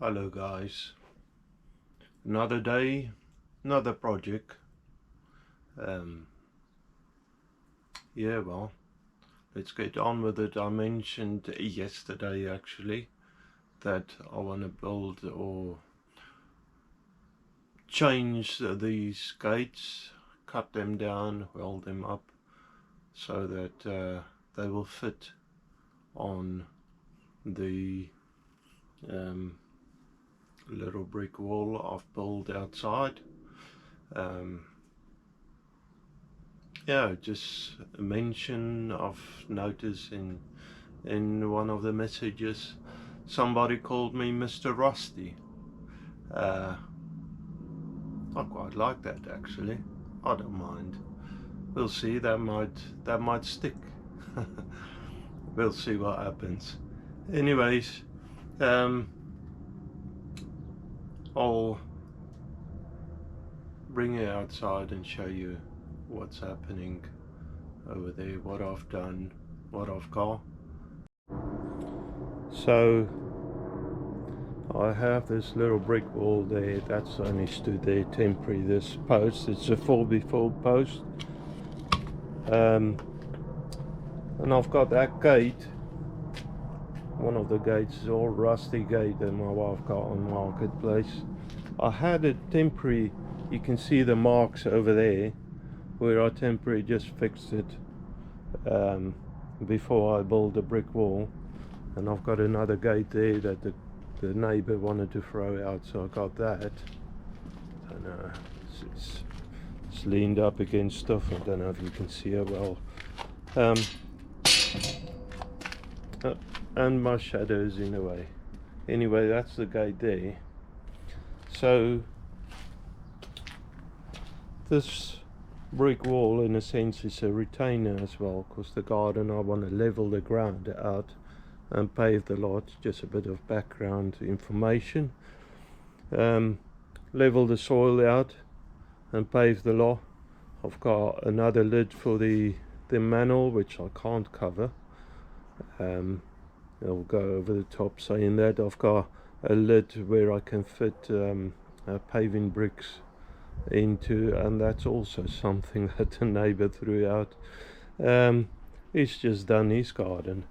Hello guys, another day, another project. Yeah, well, let's get on with it. I mentioned yesterday actually that I want to build or change these gates, cut them down, weld them up so that they will fit on the little brick wall I've built outside. Yeah, just a mention I've noticed in one of the messages somebody called me Mr. Rusty. I quite like that actually. I don't mind. We'll see, that might stick. We'll see what happens. Anyways, I'll bring you outside and show you what's happening over there, what I've done, what I've got. So I have this little brick wall there that's only stood there temporary. This post, it's a 4x4 post, and I've got that gate. One of the gates is all rusty gate that my wife got on Marketplace. I had it temporary. You can see the marks over there where I temporarily just fixed it before I built the brick wall. And I've got another gate there that the neighbour wanted to throw out, so I got that. I don't know, it's leaned up against stuff. I don't know if you can see it well. And my shadows in a way. Anyway, that's the gate there. So this brick wall in a sense is a retainer as well, because the garden, I want to level the ground out and pave the lot. Just a bit of background information. Level the soil out and pave the lot. I've got another lid for the manhole which I can't cover. I'll go over the top saying that. I've got a lid where I can fit paving bricks into, and that's also something that the neighbour threw out. He's just done his garden.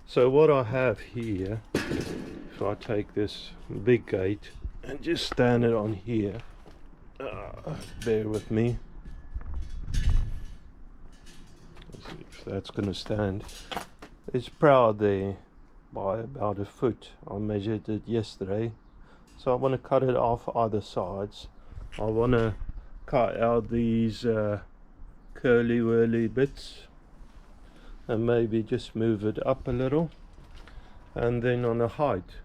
So what I have here, if I take this big gate and just stand it on here, bear with me, let's see if that's going to stand. It's proud there by about a foot. I measured it yesterday, so I want to cut it off either sides. I want to cut out these curly whirly bits and maybe just move it up a little. And then on the height,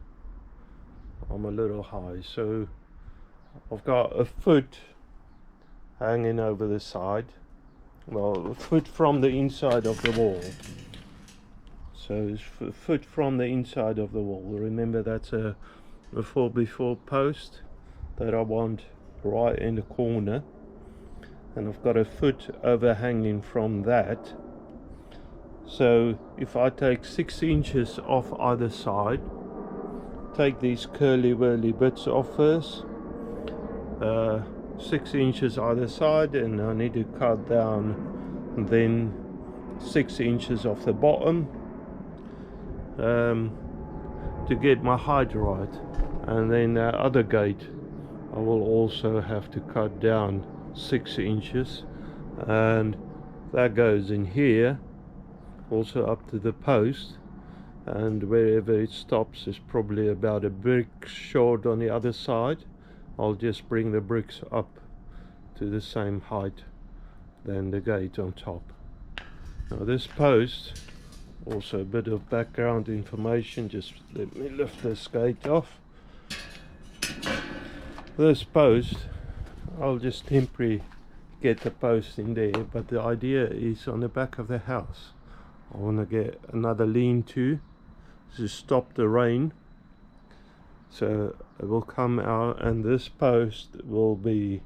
I'm a little high, so I've got a foot hanging over the side, well, a foot from the inside of the wall. So it's a foot from the inside of the wall. Remember, that's a 4x4 post that I want right in the corner, and I've got a foot overhanging from that. So if I take 6 inches off either side, take these curly whirly bits off first, 6 inches either side, and I need to cut down then 6 inches off the bottom to get my height right. And then the other gate I will also have to cut down 6 inches, and that goes in here also up to the post, and wherever it stops is probably about a brick short on the other side. I'll just bring the bricks up to the same height than the gate on top. Now this post, also a bit of background information, just let me lift this gate off. This post, I'll just temporarily get the post in there, but the idea is on the back of the house I want to get another lean-to to stop the rain. So it will come out, and this post will be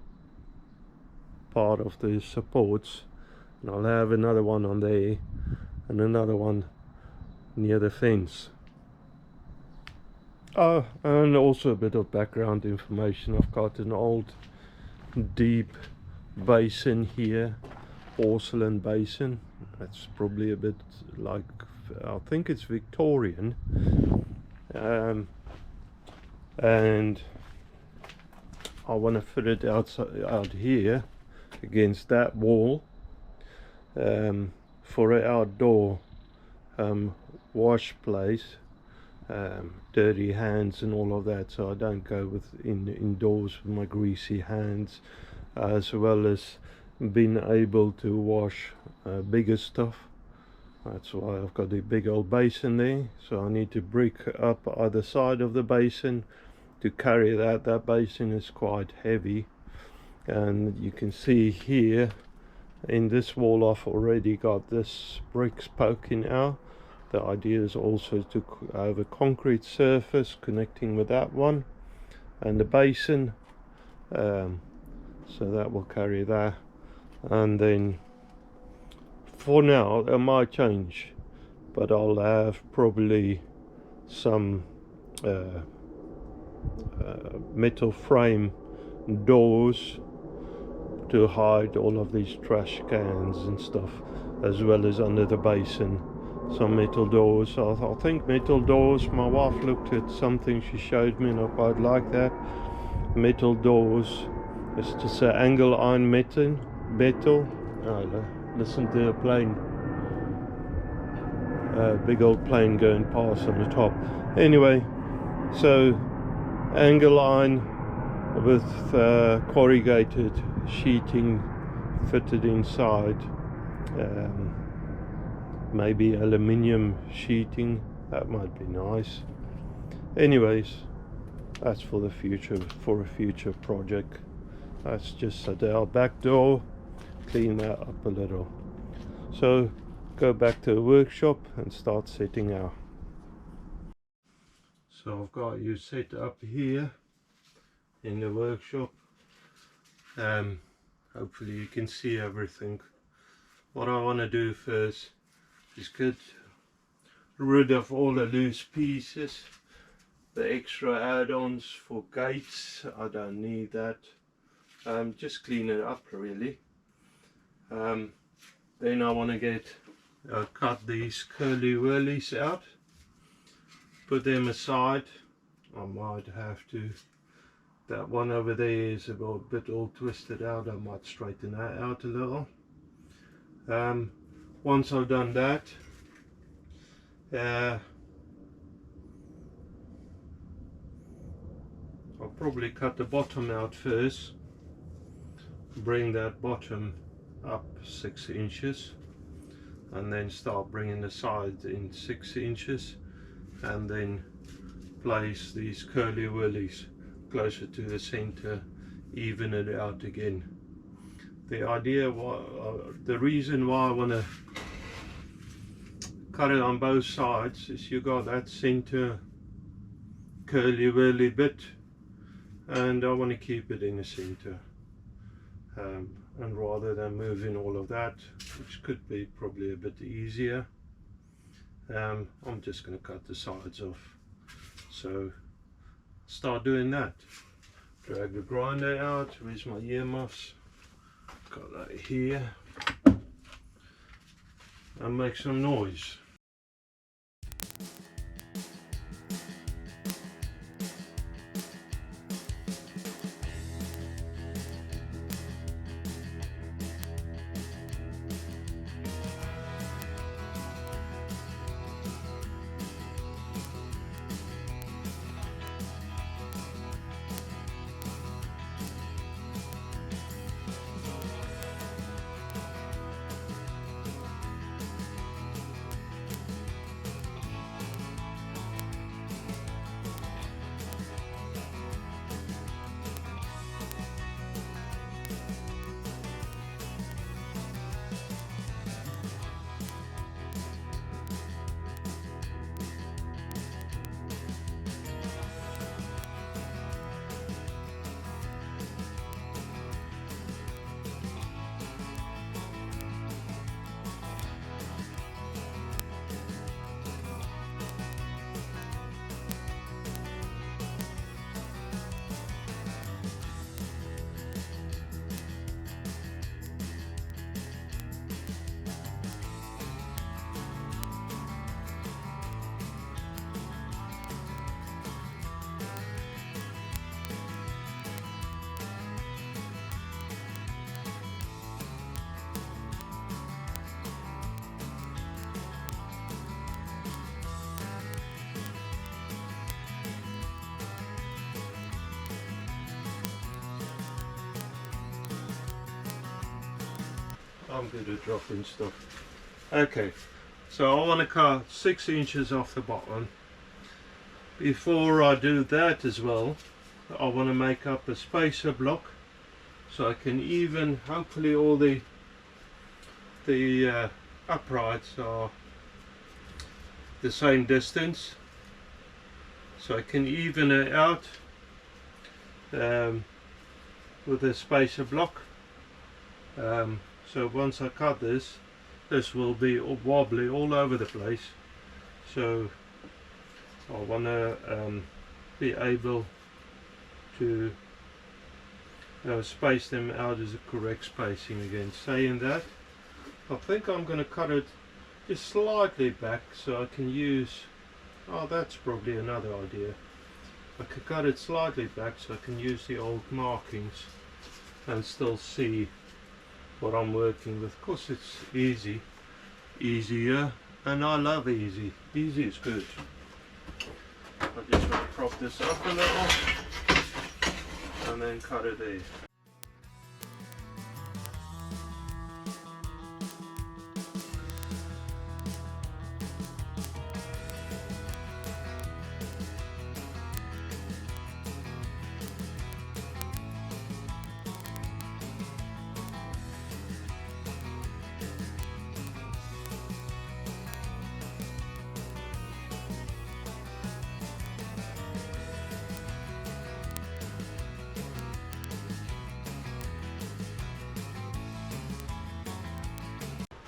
part of the supports, and I'll have another one on there and another one near the fence. Oh, and also a bit of background information. I've got an old deep basin here, porcelain basin. That's probably a bit like, I think it's Victorian, and I want to fit it out here against that wall, for an outdoor wash place, dirty hands and all of that, so I don't go indoors with my greasy hands, as well as being able to wash bigger stuff. That's why I've got a big old basin there. So I need to brick up either side of the basin to carry that. That basin is quite heavy, and you can see here in this wall I've already got this bricks poking out. The idea is also to have a concrete surface connecting with that one and the basin, so that will carry that. And then for now it might change, but I'll have probably some metal frame doors to hide all of these trash cans and stuff, as well as under the basin some metal doors. I think metal doors, my wife looked at something she showed me and I quite like that. Metal doors, it's just an angle iron metal. Oh, listen to a plane, big old plane going past on the top. Anyway, so angle iron with corrugated sheeting fitted inside, maybe aluminium sheeting, that might be nice. Anyways, that's for the future, for a future project. That's just our back door, clean that up a little. So go back to the workshop and start setting out. So I've got you set up here in the workshop. Hopefully you can see everything. What I want to do first is get rid of all the loose pieces, the extra add-ons for gates. I don't need that. Just clean it up really. Then I want to get cut these curly whirlies out, put them aside. I might have to, that one over there is a bit all twisted out, I might straighten that out a little. Once I've done that, I'll probably cut the bottom out first, bring that bottom up 6 inches, and then start bringing the sides in 6 inches, and then place these curly whirlies closer to the center, even it out again. The idea, the reason why I want to cut it on both sides is you got that center curly whirly bit, and I want to keep it in the center, and rather than moving all of that, which could be probably a bit easier, I'm just going to cut the sides off. So start doing that. Drag the grinder out. Where's my earmuffs? Got that here, and make some noise. I'm good at dropping stuff. Okay, so I want to cut 6 inches off the bottom. Before I do that as well, I want to make up a spacer block so I can even, hopefully all the uprights are the same distance, so I can even it out with a spacer block. So once I cut this will be wobbly all over the place, so I want to be able to space them out as a correct spacing again. Saying that, I think I'm going to cut it just slightly back so I can use, oh, that's probably another idea. I could cut it slightly back so I can use the old markings and still see what I'm working with. Of course it's easier, and I love easy. Easy is good. I just want to prop this up a little and then cut it there.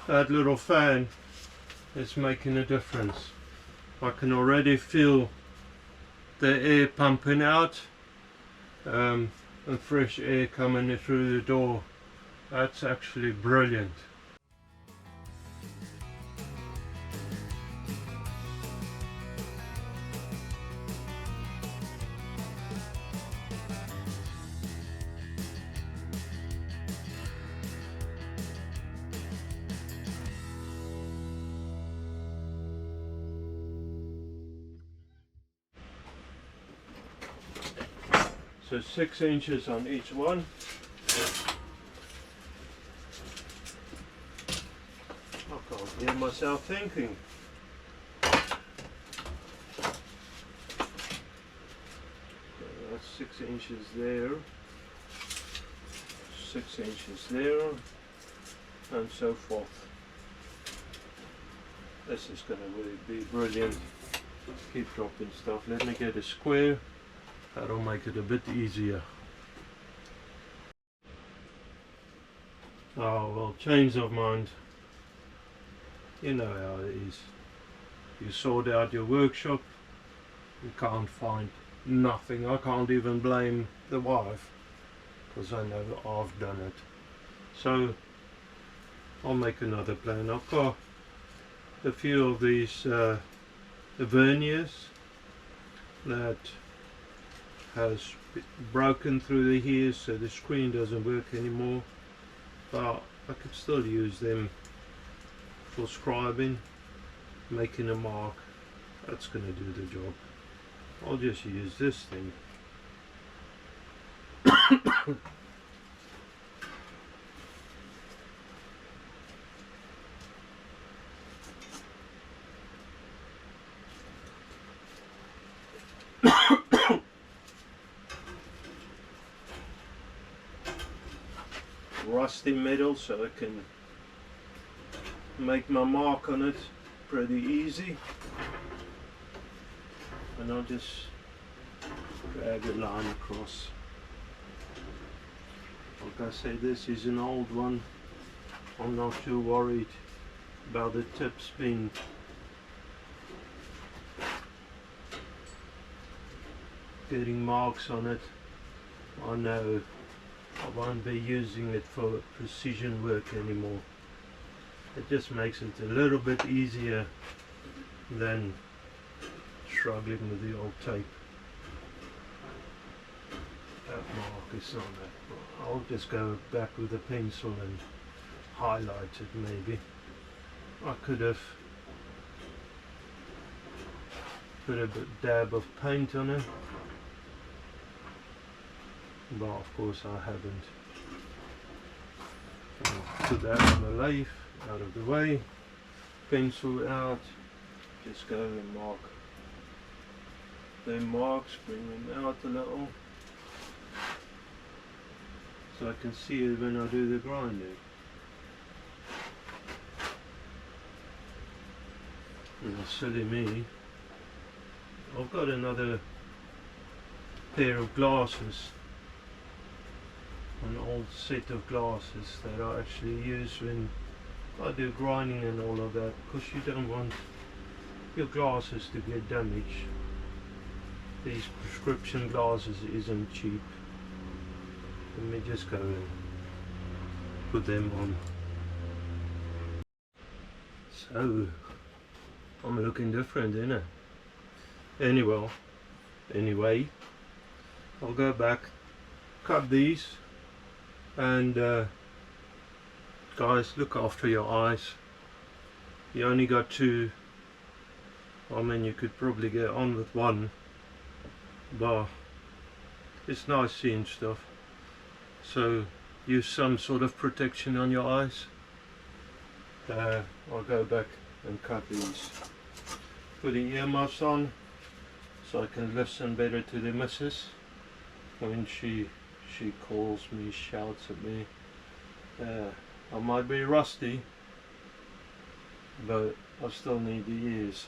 That little fan is making a difference. I can already feel the air pumping out and fresh air coming through the door. That's actually brilliant. So 6 inches on each one. I can't hear myself thinking. So that's 6 inches there, 6 inches there, and so forth. This is going to be brilliant. Keep dropping stuff. Let me get a square. That'll make it a bit easier. Oh well, change of mind. You know how it is. You sort out your workshop, you can't find nothing. I can't even blame the wife, because I know I've done it. So I'll make another plan. I've got a few of these verniers that has broken through the here, so the screen doesn't work anymore, but I could still use them for scribing, making a mark. That's going to do the job. I'll just use this thing. Rusty metal, so I can make my mark on it pretty easy, and I'll just drag a line across. Like I say, this is an old one. I'm not too worried about the tips being getting marks on it. I know I won't be using it for precision work anymore. It just makes it a little bit easier than struggling with the old tape. That mark is on that. I'll just go back with a pencil and highlight it maybe. I could have put a dab of paint on it, but of course I haven't. Put that on the lathe, out of the way, pencil out, just go and mark them marks, bring them out a little, so I can see it when I do the grinding. Silly me, I've got another pair of glasses, an old set of glasses that I actually use when I do grinding and all of that, because you don't want your glasses to get damaged. These prescription glasses isn't cheap. Let me just go and put them on. So I'm looking different, innit? Anyway, I'll go back, cut these, and guys, look after your eyes. You only got two. I mean, you could probably get on with one, but it's nice seeing stuff. So use some sort of protection on your eyes. I'll go back and cut these. Put the earmuffs on so I can listen better to the missus when she calls me, shouts at me. I might be rusty, but I still need the ears.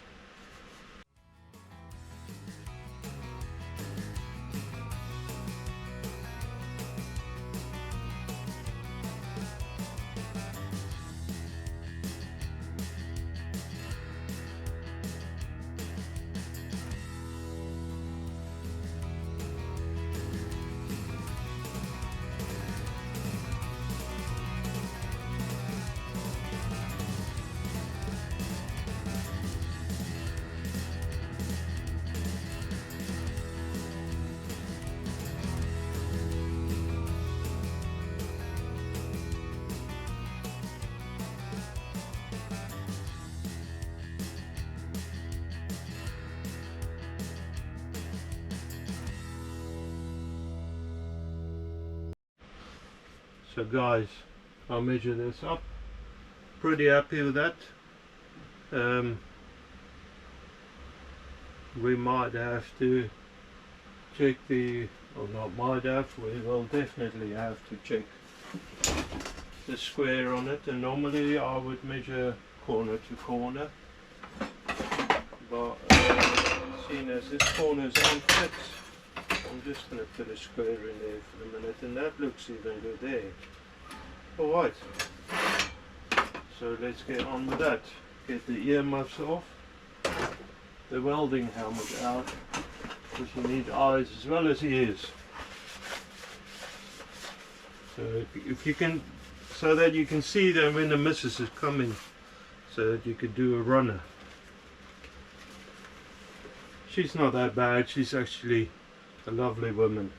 So guys, I'll measure this up. Pretty happy with that. We might have to check or not might have, we will definitely have to check the square on it, and normally I would measure corner to corner, but seeing as this corner's unfit, I'm just going to put a square in there for a minute, and that looks even good there. Alright, so let's get on with that. Get the earmuffs off, the welding helmet out, because you need eyes as well as ears. So if you can, so that you can see them when the missus is coming, so that you could do a runner. She's not that bad, she's actually a lovely woman.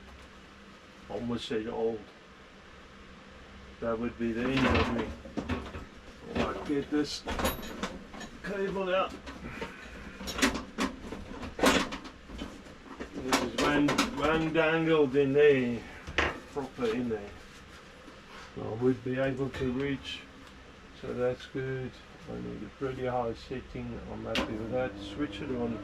Almost said old. That would be the end of me. Alright, get this cable out. This is one dangled in there, proper in there. I would be able to reach, so that's good. I need a pretty high setting, I'm happy with that. Switch it on.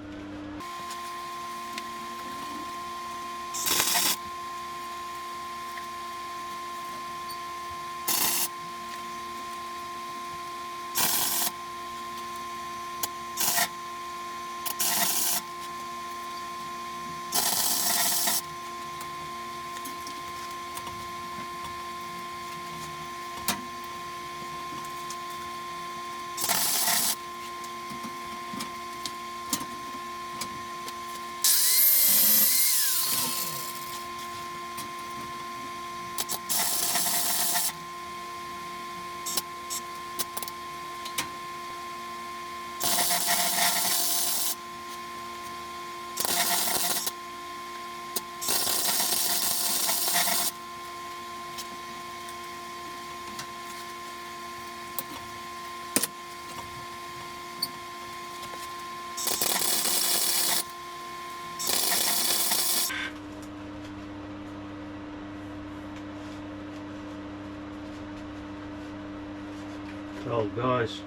Well guys,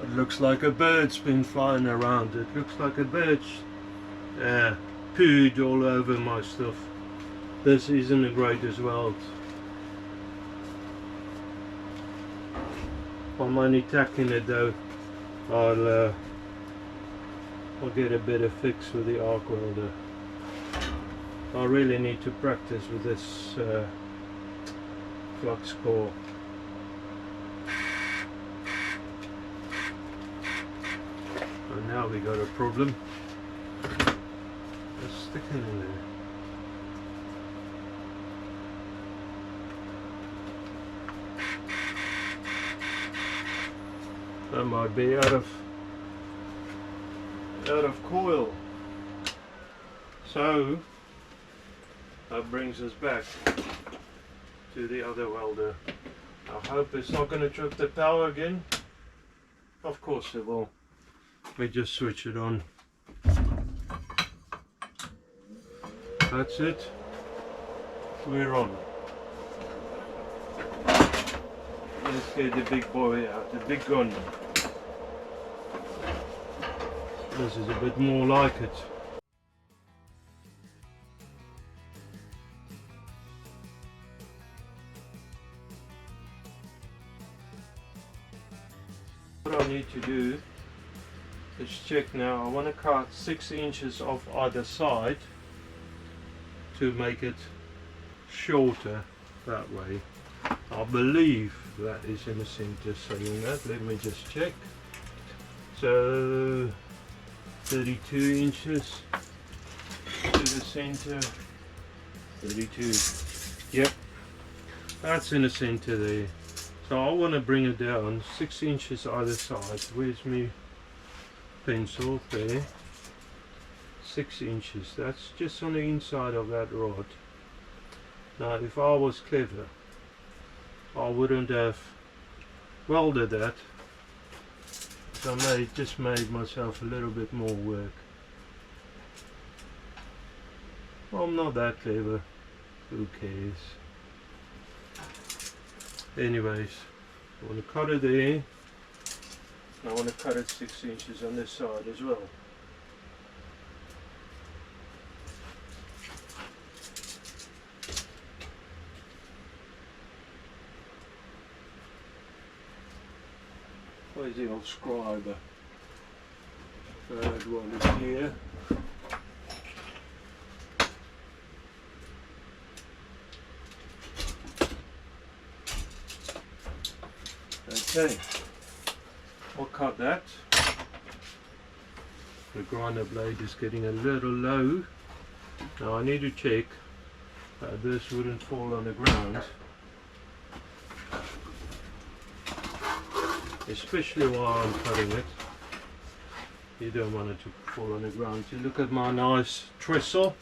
it looks like a bird's been flying around. It looks like a bird's pooed all over my stuff. This isn't the greatest Weld. I'm only tacking it though. I'll get a better fix with the arc welder. I really need to practice with this flux core. And now we got a problem. It's sticking in there. That might be out of coil. So that brings us back to the other welder. I hope it's not going to trip the power again. Of course it will. We just switch it on. That's it. We're on. Let's get the big boy out, the big gun. This is a bit more like it. What I need to do is check now. I want to cut 6 inches off either side to make it shorter that way. I believe that is in the center, saying that. Let me just check. So 32 inches to the center. 32. Yep, that's in the center there. So I want to bring it down 6 inches either side. Where's my pencil? There. 6 inches. That's just on the inside of that rod. Now if I was clever, I wouldn't have welded that. So I just made myself a little bit more work. Well, I'm not that clever. Who cares? Anyways, I want to cut it there. And I want to cut it 6 inches on this side as well. Where's the old scriber? Third one is here. Okay, I'll cut that. The grinder blade is getting a little low. Now I need to check that this wouldn't fall on the ground. Especially while I'm cutting it. You don't want it to fall on the ground. You look at my nice trestle.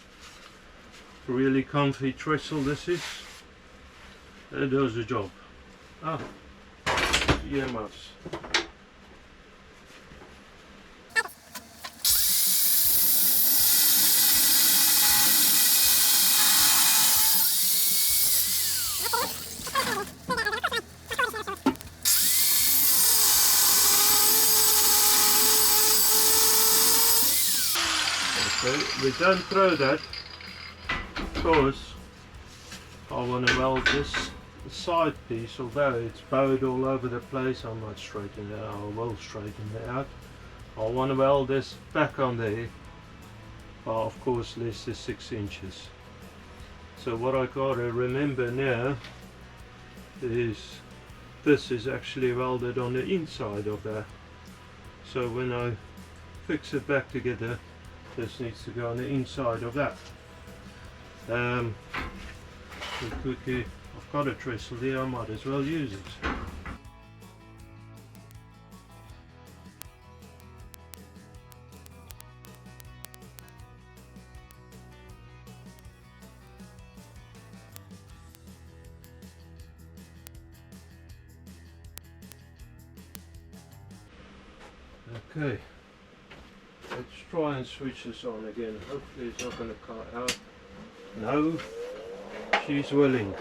Really comfy trestle this is. It does the job. Ah, earmuffs. Okay, we don't throw that because I want to weld this side piece, although it's bowed all over the place. I might straighten it out. I will straighten it out. I want to weld this back on there, but of course less than 6 inches. So what I got to remember now is this is actually welded on the inside of that. So when I fix it back together, this needs to go on the inside of that. Quickly, I've got a trestle there, I might as well use it. Okay, let's try and switch this on again. Hopefully it's not going to cut out. No, she's willing.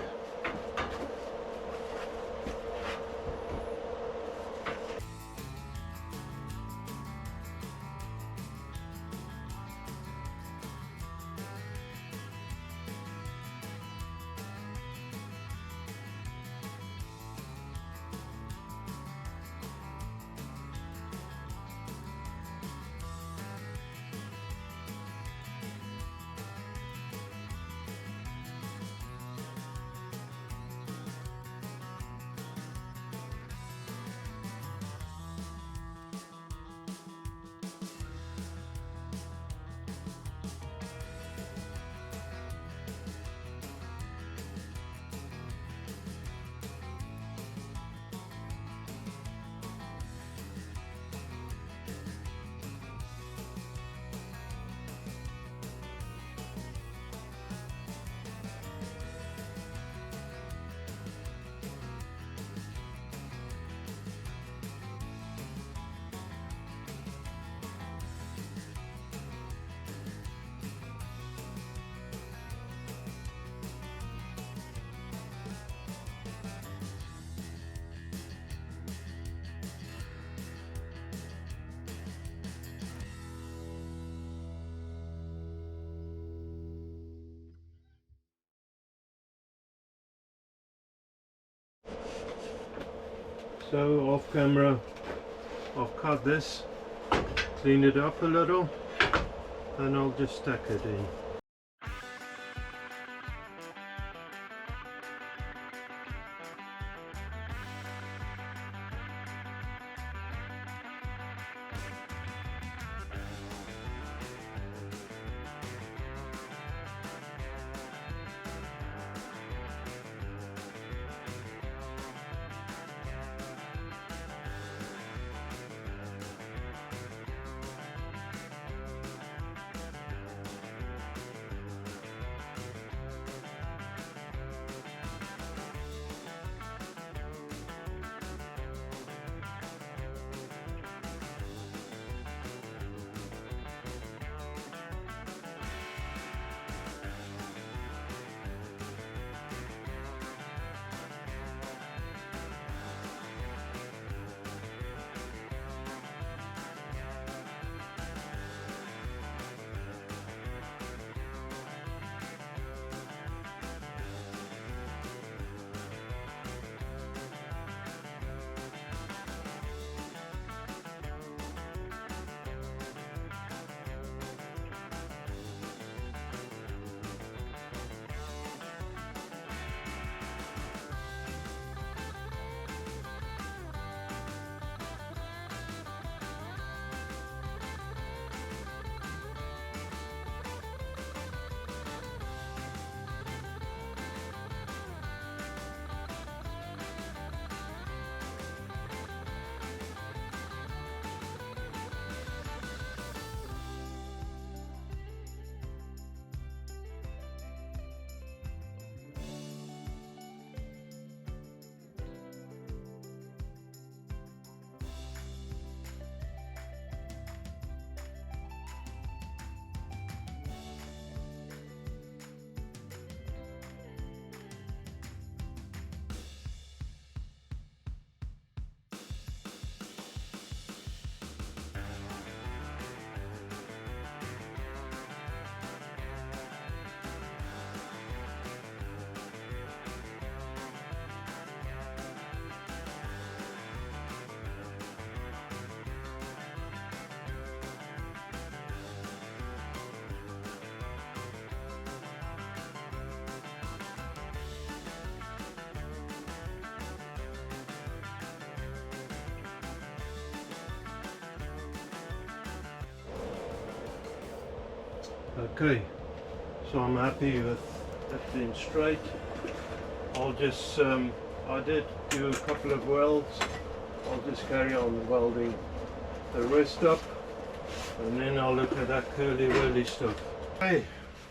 So off camera I've cut this, cleaned it up a little, and I'll just stack it in. Okay, so I'm happy with that being straight. I'll just, I did do a couple of welds. I'll just carry on welding the rest up, and then I'll look at that curly whirly stuff. Okay,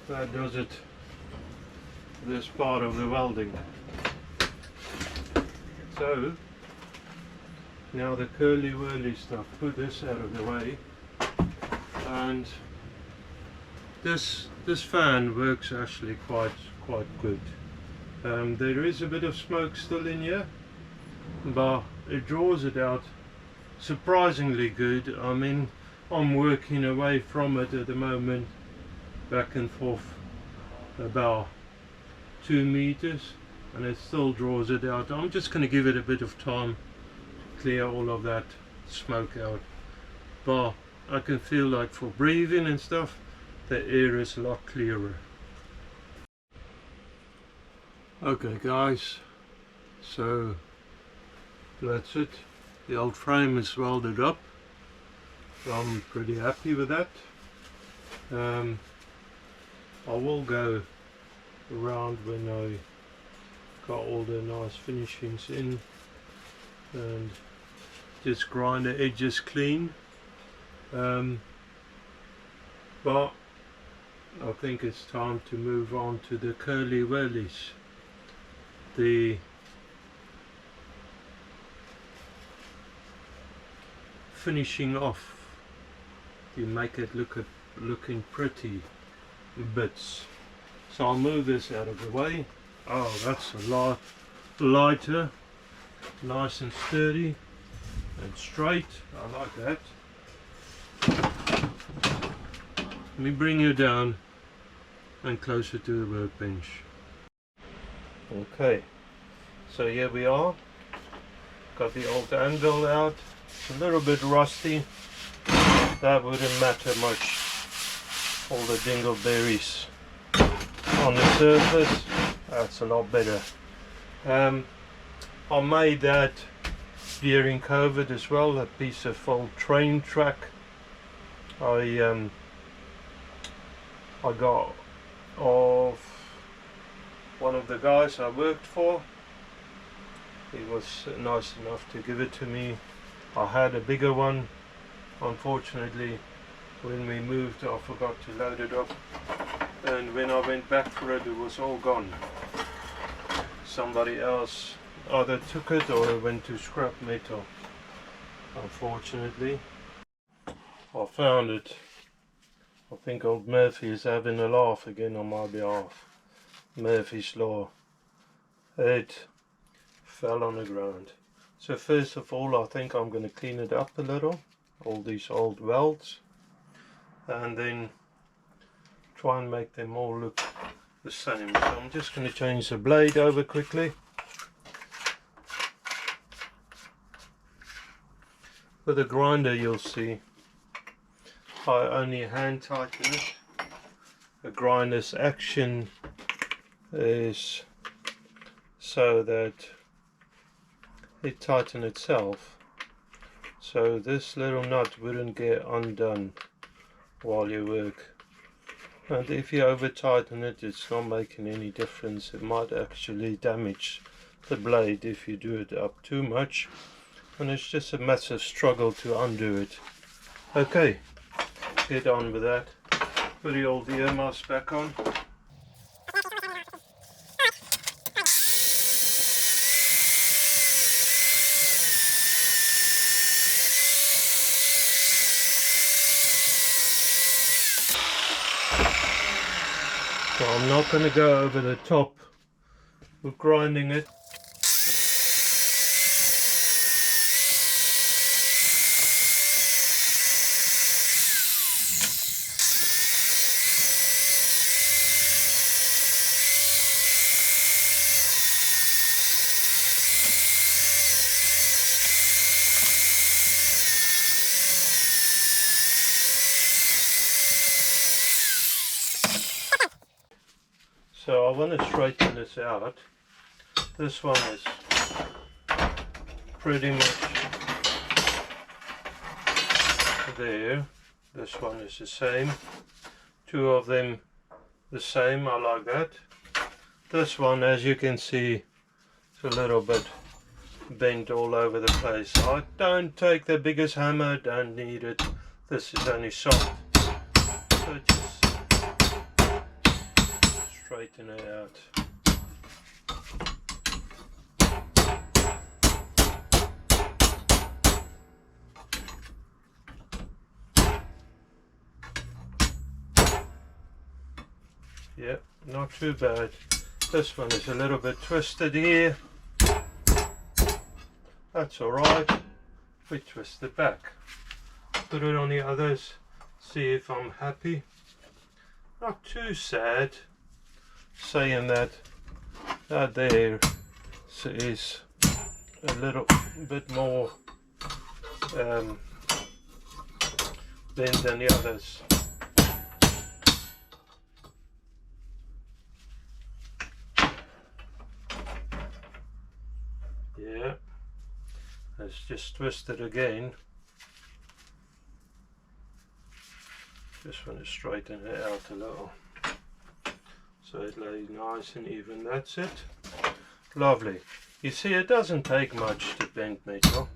that does it, this part of the welding. So, now the curly whirly stuff, put this out of the way, and this fan works actually quite good. There is a bit of smoke still in here, but it draws it out surprisingly good. I mean, I'm working away from it at the moment, back and forth about 2 meters, and it still draws it out. I'm just going to give it a bit of time to clear all of that smoke out, but I can feel like for breathing and stuff, the air is a lot clearer. Okay guys, so that's it. The old frame is welded up, so I'm pretty happy with that. I will go around when I got all the nice finishings in and just grind the edges clean, but I think it's time to move on to the curly whirlies. The finishing off to make it looking pretty bits. So I'll move this out of the way. Oh, that's a lot lighter, nice and sturdy and straight. I like that. Let me bring you down and closer to the workbench. Okay, so here we are, got the old anvil out. It's a little bit rusty. That wouldn't matter much. All the dingleberries on the surface. That's a lot better. I made that during COVID as well, a piece of old train track. I got off one of the guys I worked for. He was nice enough to give it to me. I had a bigger one. Unfortunately, when we moved, I forgot to load it up, and when I went back for it, it was all gone. Somebody else either took it or it went to scrap metal. Unfortunately, I found it. I think old Murphy is having a laugh again on my behalf. Murphy's Law. It fell on the ground. So first of all, I think I'm going to clean it up a little, all these old welds, and then try and make them all look the same. So I'm just going to change the blade over quickly. With the grinder, you'll see I only hand tighten it. The grinder's action is so that it tightens itself, so this little nut wouldn't get undone while you work. And if you over tighten it, it's not making any difference. It might actually damage the blade if you do it up too much, and it's just a massive struggle to undo it. Okay, get on with that. Put the old earmuffs back on. So I'm not going to go over the top with grinding it. So I want to straighten this out. This one is pretty much there. This one is the same. Two of them the same. I like that. This one, as you can see, is a little bit bent all over the place. I don't take the biggest hammer, don't need it. This is only soft. So just straighten it out. Yep, not too bad. This one is a little bit twisted here. That's alright. We twist it back. Put it on the others. See if I'm happy. Not too sad. Saying that there is a little bit more bent than the others. Yeah, let's just twist it again. Just want to straighten it out a little, so it lays nice and even. That's it. Lovely. You see, it doesn't take much to bend metal.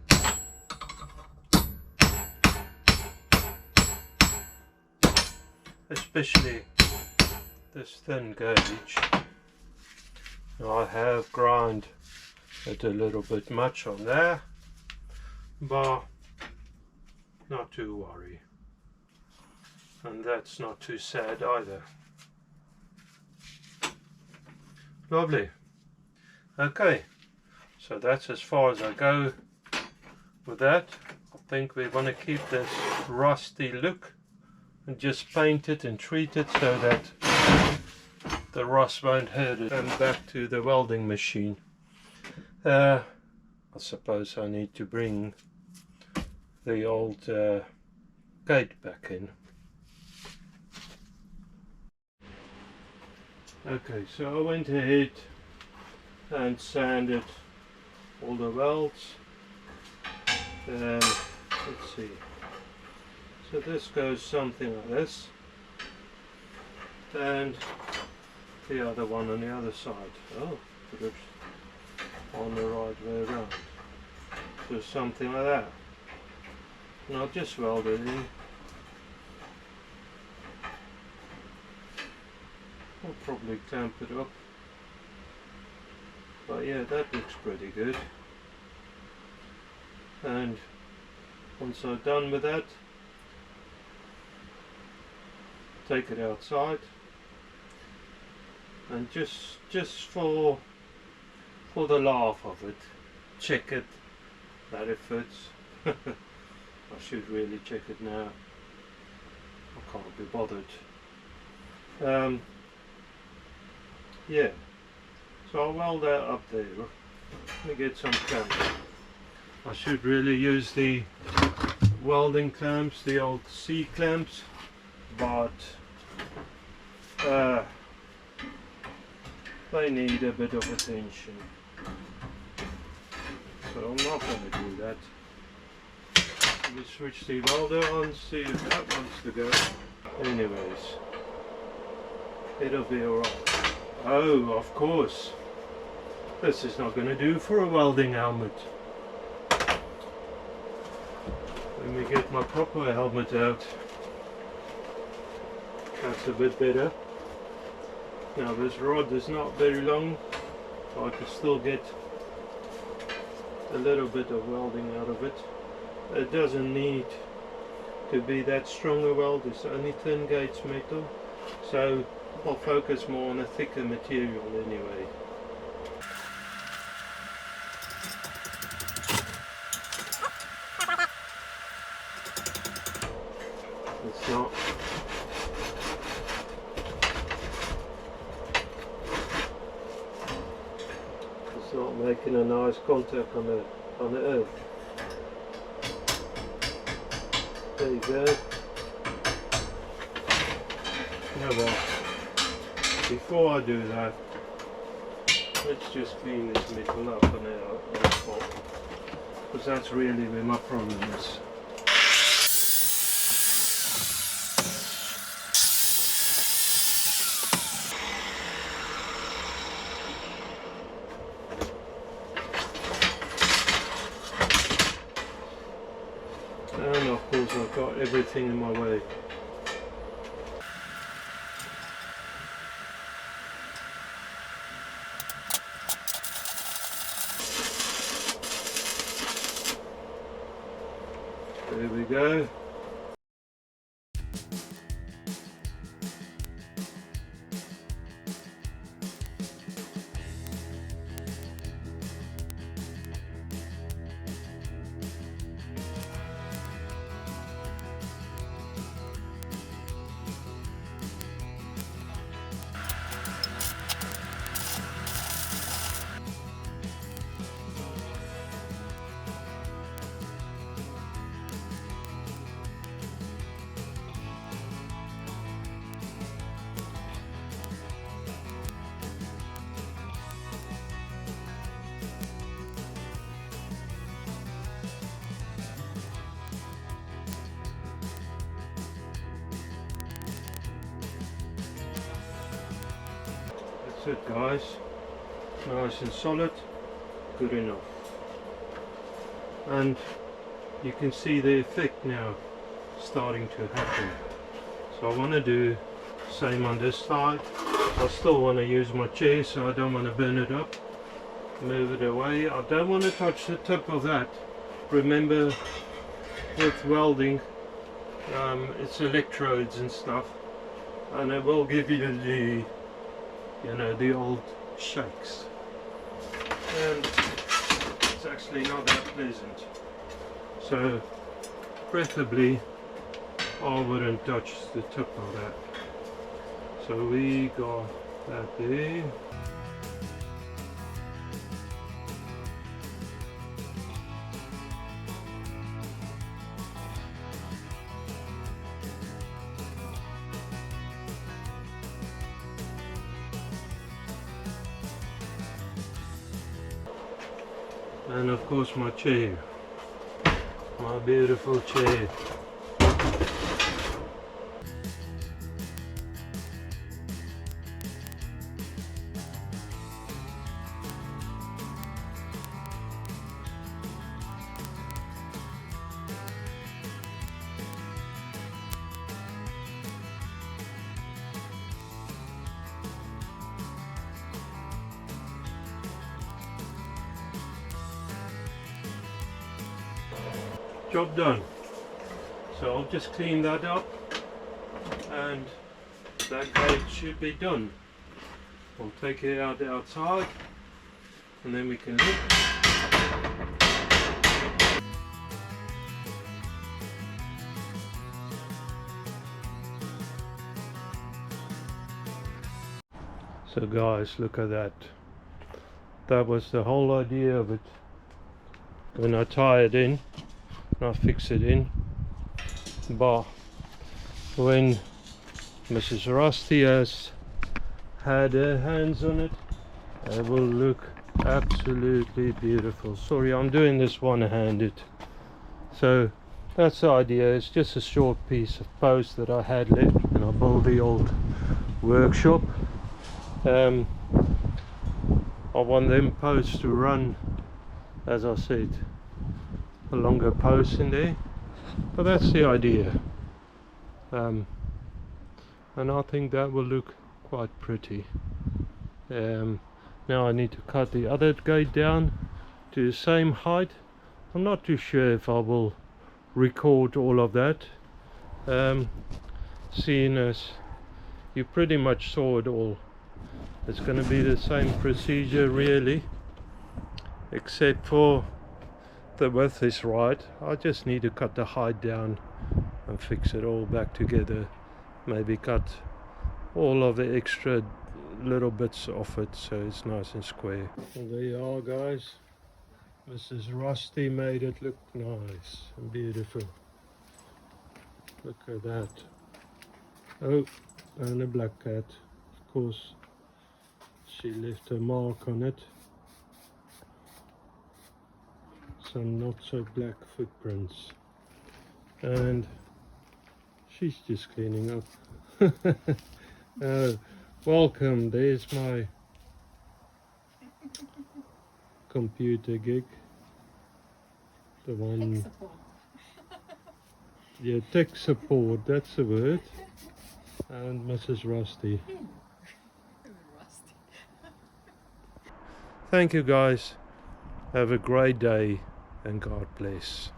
Especially this thin gauge. Now I have ground it a little bit much on there, but not to worry. And that's not too sad either. Lovely. Okay, so that's as far as I go with that. I think we want to keep this rusty look and just paint it and treat it so that the rust won't hurt it. And back to the welding machine. I suppose I need to bring the old gate back in. Okay, so I went ahead and sanded all the welds. Let's see. So this goes something like this, and the other one on the other side. Oh, put it on the right way around. So something like that. And I'll just weld it in. I'll probably clamp it up. But yeah, that looks pretty good. And once I'm done with that, take it outside, and just for the laugh of it, check it that it fits. I should really check it now. I can't be bothered. Yeah, so I'll weld that up there. Let me get some clamps. I should really use the welding clamps, the old C clamps, but they need a bit of attention, so I'm not going to do that. Let me switch the welder on, see if that wants to go. Anyways, it'll be alright. Oh, of course, this is not going to do for a welding helmet. Let me get my proper helmet out. That's a bit better. Now this rod is not very long, so I can still get a little bit of welding out of it. It doesn't need to be that strong a weld, it's only thin gauge metal, so I'll focus more on a thicker material anyway. It's not making a nice contact on the earth. There you go. Now what? Before I do that, let's just clean this metal up on the top, because that's really where my problem is. And of course I've got everything in my way. There we go. That's it, guys. Nice and solid, good enough. And you can see the effect now starting to happen. So I want to do the same on this side. I still want to use my chair, so I don't want to burn it up. Move it away. I don't want to touch the tip of that. Remember, with welding, it's electrodes and stuff, and it will give you the, you know, the old shakes, and it's actually not that pleasant. So preferably I wouldn't touch the tip of that. So we got that there. And of course my chair, my beautiful chair. Job done. So I'll just clean that up and that gate should be done. I'll take it out outside and then we can look. So guys, look at that. That was the whole idea of it. When I tie it in, I fix it in, but when Mrs. Rusty has had her hands on it, it will look absolutely beautiful. Sorry, I'm doing this one-handed. So that's the idea. It's just a short piece of post that I had left when I built the old workshop. I want them posts to run, as I said, a longer post in there, but that's the idea. And I think that will look quite pretty. Now I need to cut the other gate down to the same height. I'm not too sure if I will record all of that, seeing as you pretty much saw it all. It's going to be the same procedure really, except for the width is right. I just need to cut the height down and fix it all back together. Maybe cut all of the extra little bits off it so it's nice and square. Well, there you are guys. Mrs. Rusty made it look nice and beautiful. Look at that. Oh, and a black cat. Of course, she left a mark on it. Some not so black footprints. And she's just cleaning up. Welcome, there's my computer gig. The one... Tech support. Yeah, tech support, that's the word. And Mrs. Rusty. Thank you guys. Have a great day and God bless.